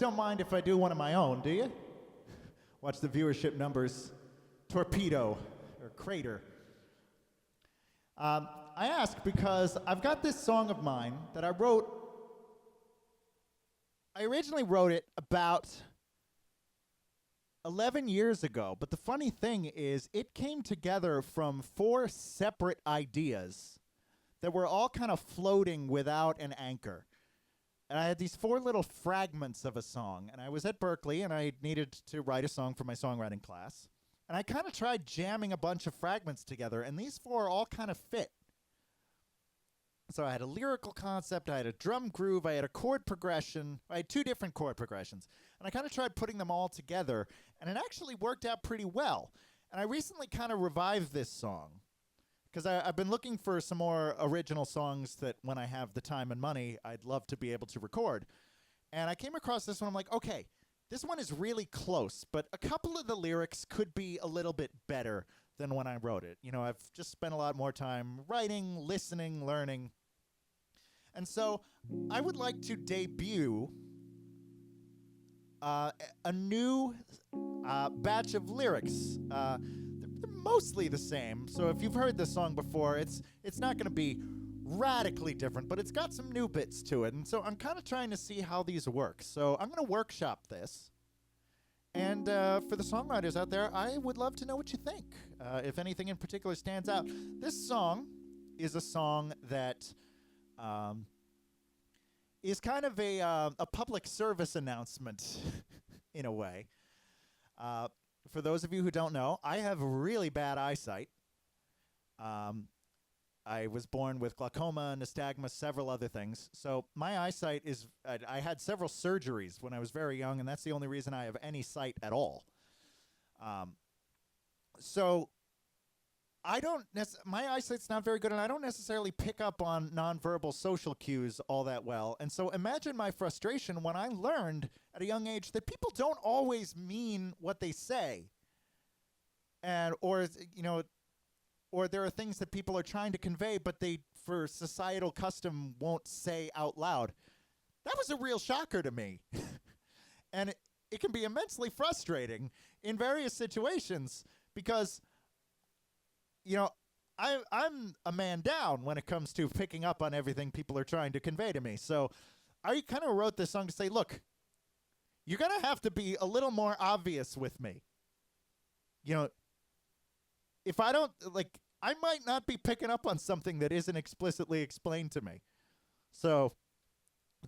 don't mind if I do one of my own, do you? Watch the viewership numbers torpedo or crater. I ask because I've got this song of mine that I wrote. I originally wrote it about 11 years ago, but the funny thing is it came together from 4 separate ideas that were all kind of floating without an anchor. And I had these 4 little fragments of a song, and I was at Berkeley, and I needed to write a song for my songwriting class. And I kind of tried jamming a bunch of fragments together, and these 4 all kind of fit. So I had a lyrical concept, I had a drum groove, I had a chord progression, I had 2 different chord progressions. And I kind of tried putting them all together, and it actually worked out pretty well. And I recently kind of revived this song, because I've been looking for some more original songs that when I have the time and money, I'd love to be able to record. And I came across this one, I'm like, okay, this one is really close, but a couple of the lyrics could be a little bit better than when I wrote it. You know, I've just spent a lot more time writing, listening, learning. And so I would like to debut a new batch of lyrics. They're mostly the same, so if you've heard this song before, it's not going to be radically different, but it's got some new bits to it, and so I'm kind of trying to see how these work. So I'm going to workshop this, and for the songwriters out there, I would love to know what you think, if anything in particular stands out. This song is a song that is kind of a public service announcement in a way. For those of you who don't know, I have really bad eyesight. I was born with glaucoma, nystagmus, several other things. So my eyesight is, I had several surgeries when I was very young, and that's the only reason I have any sight at all. So I don't, my eyesight's not very good, and I don't necessarily pick up on nonverbal social cues all that well. And so imagine my frustration when I learned at a young age that people don't always mean what they say. And, or, you know, or there are things that people are trying to convey, but they, for societal custom, won't say out loud. That was a real shocker to me. And it can be immensely frustrating in various situations because, you know, I'm a man down when it comes to picking up on everything people are trying to convey to me. So I kind of wrote this song to say, look, you're going to have to be a little more obvious with me. You know, if I don't, like, I might not be picking up on something that isn't explicitly explained to me. So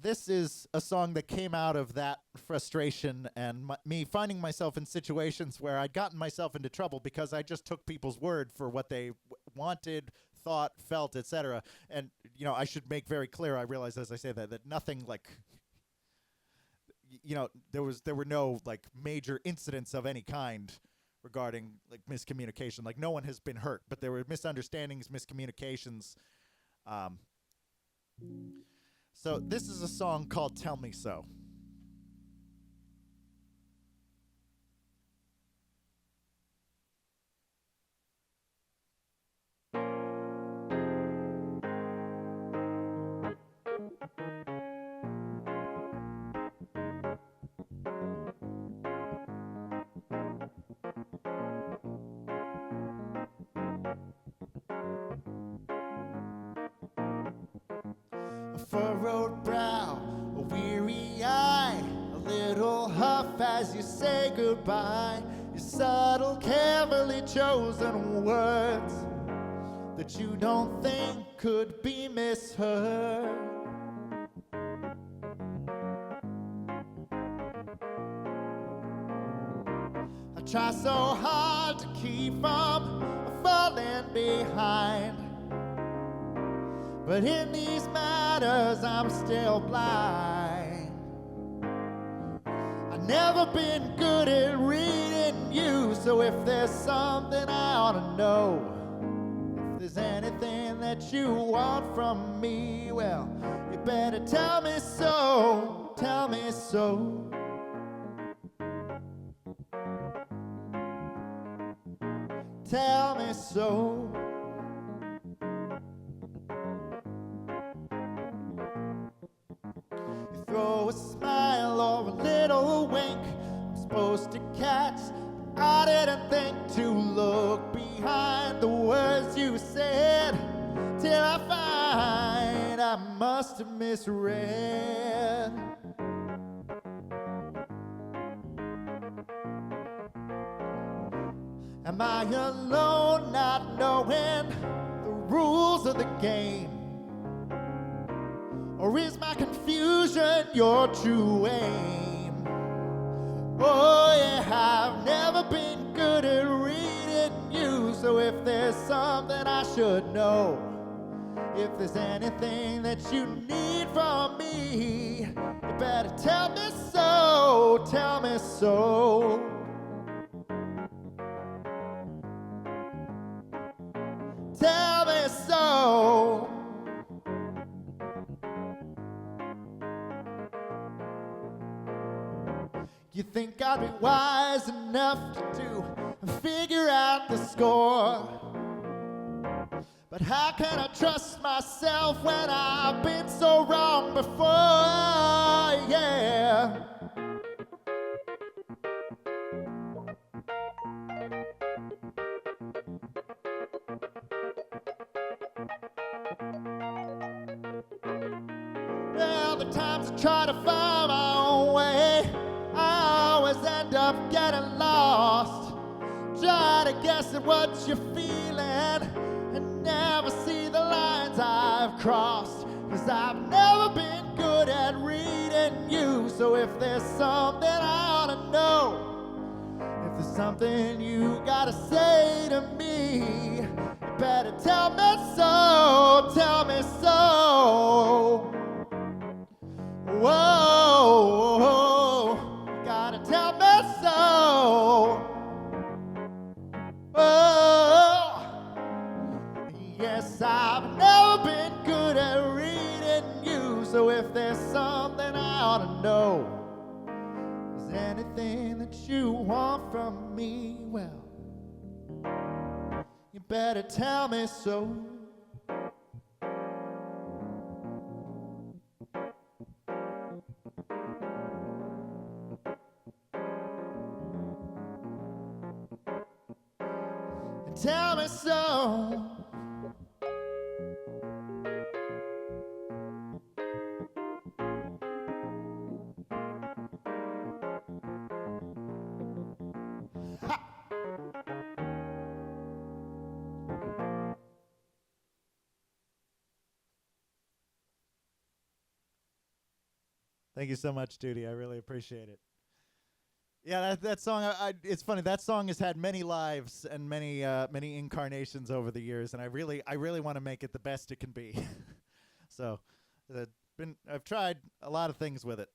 this is a song that came out of that frustration and me finding myself in situations where I'd gotten myself into trouble because I just took people's word for what they wanted, thought, felt, etc. And, you know, I should make very clear, I realize as I say that nothing like, you know, there were no like major incidents of any kind regarding like miscommunication. Like no one has been hurt, but there were misunderstandings, miscommunications. So this is a song called Tell Me So. A furrowed brow, a weary eye, a little huff as you say goodbye. Your subtle, carefully chosen words that you don't think could be misheard. I try so hard to keep from falling behind, but in these matters I'm still blind. I've never been good at reading you, so if there's something I ought to know, if there's anything that you want from me, well, you better tell me so, tell me so. Tell me so. You throw a smile or a little little wink I'm supposed to catch. I didn't think to look behind the words you said, till I find I must have misread. Am I alone not knowing the rules of the game? Or is my confusion your true aim? Oh yeah, I've never been good at reading you. So if there's something I should know, if there's anything that you need from me, you better tell me so, tell me so. Tell me so. You think I'd be wise enough to figure out the score? But how can I trust myself when I've been so wrong before? Yeah. Well, the times I try to find my own way, I always end up getting lost. Try to guess at what you're feeling and never see the lines I've crossed. 'Cause I've never been good at reading you. So if there's something I ought to know, if there's something you gotta say to me, you better tell me so, tell me so. Whoa, gotta tell me so. Oh, yes, I've never been good at reading you. So if there's something I ought to know, is there anything that you want from me? Well, you better tell me so. Tell me so. Ha. Thank you so much, Judy. I really appreciate it. Yeah, that song. It's funny. That song has had many lives and many incarnations over the years, and I really want to make it the best it can be. So, I've tried a lot of things with it.